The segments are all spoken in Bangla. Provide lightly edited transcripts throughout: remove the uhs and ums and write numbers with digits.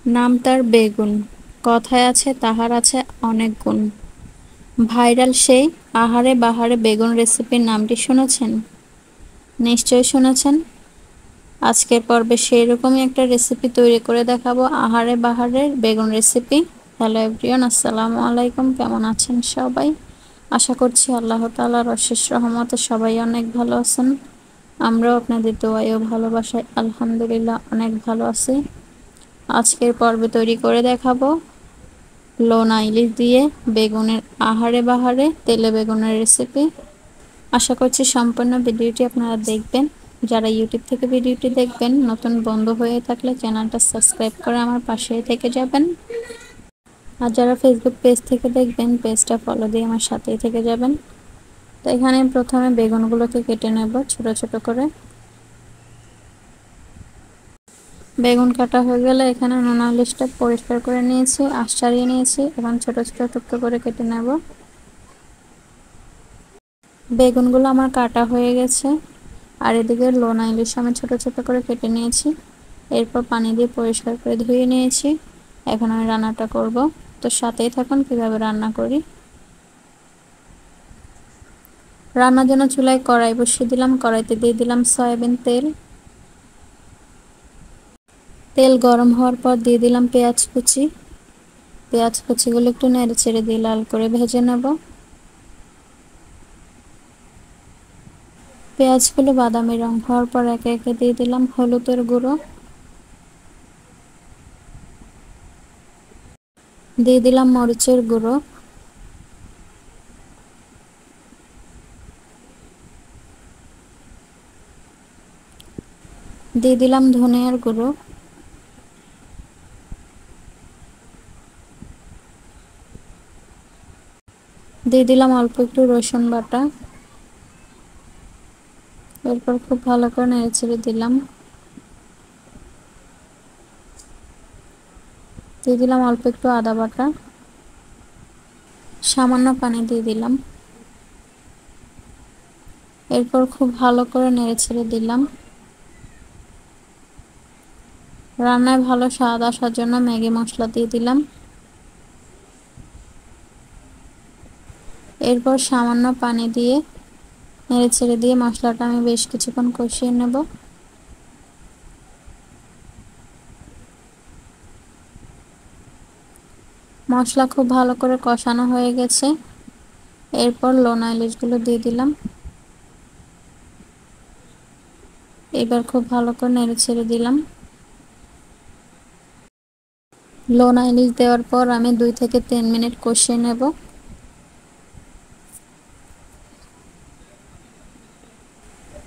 নাম তার বেগুন, কথায় আছে তাহার আছে অনেক গুণ। ভাইরাল সেই আহারে বাহারে বেগুন রেসিপির নামটি শুনেছেন? নিশ্চয়ই শুনেছেন। আজকের পর্বে সেই রকমই একটা রেসিপি তৈরি করে দেখাবো, আহারে বাহারে বেগুন রেসিপি। হ্যালো এভরিওয়ান, আসসালামু আলাইকুম। কেমন আছেন সবাই? আশা করছি আল্লাহ তাআলার অশেষ রহমতে সবাই অনেক ভালো আছেন। আমরাও আপনাদের দোয়ায় ও ভালোবাসায় আলহামদুলিল্লাহ অনেক ভালো আছি। আজকের পর্বে তৈরি করে দেখাবো লোনা ইলিশ দিয়ে বেগুনের আহারে বাহারে তেলে বেগুনের রেসিপি। আশা করছি সম্পূর্ণ ভিডিওটি আপনারা দেখবেন। যারা ইউটিউব থেকে ভিডিওটি দেখবেন, নতুন বন্ধু হয়ে থাকলে চ্যানেলটা সাবস্ক্রাইব করে আমার পাশেই থেকে যাবেন। আর যারা ফেসবুক পেজ থেকে দেখবেন, পেজটা ফলো দিয়ে আমার সাথেই থেকে যাবেন। তো এখানে প্রথমে বেগুনগুলোকে কেটে নেব ছোট ছোট করে। বেগুন কাটা হয়ে গেলে এখানে নোনা ইলিশটা পরিষ্কার করে নিয়েছি, আঁশ ছাড়িয়ে নিয়েছি। এখন ছোট ছোট টুকরো করে কেটে নেব। বেগুনগুলো আমার কাটা হয়ে গেছে, আর এদিকে লোনা ইলিশ আমি ছোট ছোট করে কেটে নিয়েছি। এরপর পানি দিয়ে পরিষ্কার করে ধুয়ে নিয়েছি। এখন আমি রান্নাটা করব, তো সাথেই থাকুন কিভাবে রান্না করি। রান্নার জন্য চুলায় কড়াই বসিয়ে দিলাম। কড়াইতে দিয়ে দিলাম সয়াবিন তেল। তেল গরম হওয়ার পর দিয়ে দিলাম পেঁয়াজ কুচি। পেঁয়াজ কুচিগুলো একটু নেড়ে চেড়ে দিয়ে লাল করে ভেজে নেব। পেঁয়াজগুলো বাদামি রং হওয়ার পর একে একে দিয়ে দিলাম হলুদের গুঁড়ো, দিয়ে দিলাম মরিচের গুঁড়ো, দিয়ে দিলাম ধনিয়ার গুঁড়ো, দিয়ে দিলাম অল্প একটু রসুন বাটা। এরপর খুব ভালো করে নেড়ে চেড়ে দিলাম। দিয়ে দিলাম অল্প একটু আদা বাটা, সামান্য পানি দিয়ে দিলাম। এরপর খুব ভালো করে নেড়ে ছেড়ে দিলাম। রান্নায় ভালো স্বাদ আসার জন্য ম্যাগি মশলা দিয়ে দিলাম। এরপর সামান্য পানি দিয়ে নেড়ে ছেড়ে দিয়ে মশলাটা আমি বেশ কিছুক্ষণ কষিয়ে নেব। মশলা খুব ভালো করে কষানো হয়ে গেছে। এরপর লোনা ইলিশগুলো দিয়ে দিলাম। এবার খুব ভালো করে নেড়ে ছেড়ে দিলাম। লোনা ইলিশ দেওয়ার পর আমি 2 থেকে 3 মিনিট কষিয়ে নেব।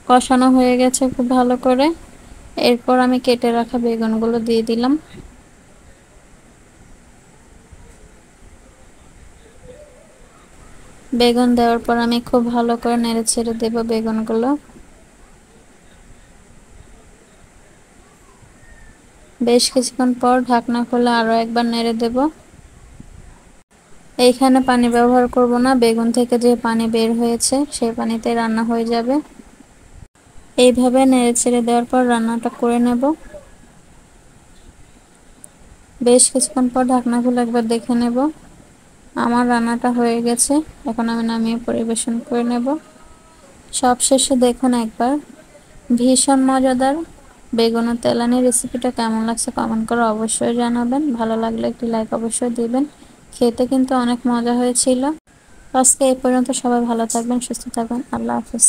কষানো হয়ে গেছে খুব ভালো করে। এরপর আমি কেটে রাখা বেগুনগুলো দিয়ে দিলাম। বেগুন দেওয়ার পর আমি খুব ভালো করে নেড়ে ছেড়ে দেব বেগুনগুলো। বেশ কিছুক্ষণ পর ঢাকনা খুলে আরো একবার নেড়ে দেব। এইখানে পানি ব্যবহার করব না, বেগুন থেকে যে পানি বের হয়েছে সেই পানিতে রান্না হয়ে যাবে। এইভাবে নেড়ে ছেড়ে দেওয়ার পর রান্নাটা করে নেব। বেশ কিছুক্ষণ পর ঢাকনা খুলে একবার দেখে নেব। আমার রান্নাটা হয়ে গেছে, এখন আমি নামিয়ে পরিবেশন করে নেব। সবশেষে দেখুন একবার, ভীষণ মজাদার বেগুন ও তেলানি রেসিপিটা কেমন লাগছে কমেন্ট করে অবশ্যই জানাবেন। ভালো লাগলে একটি লাইক অবশ্যই দিবেন। খেতে কিন্তু অনেক মজা হয়েছিল। আজকে এই পর্যন্ত, সবাই ভালো থাকবেন, সুস্থ থাকবেন। আল্লাহ হাফেজ।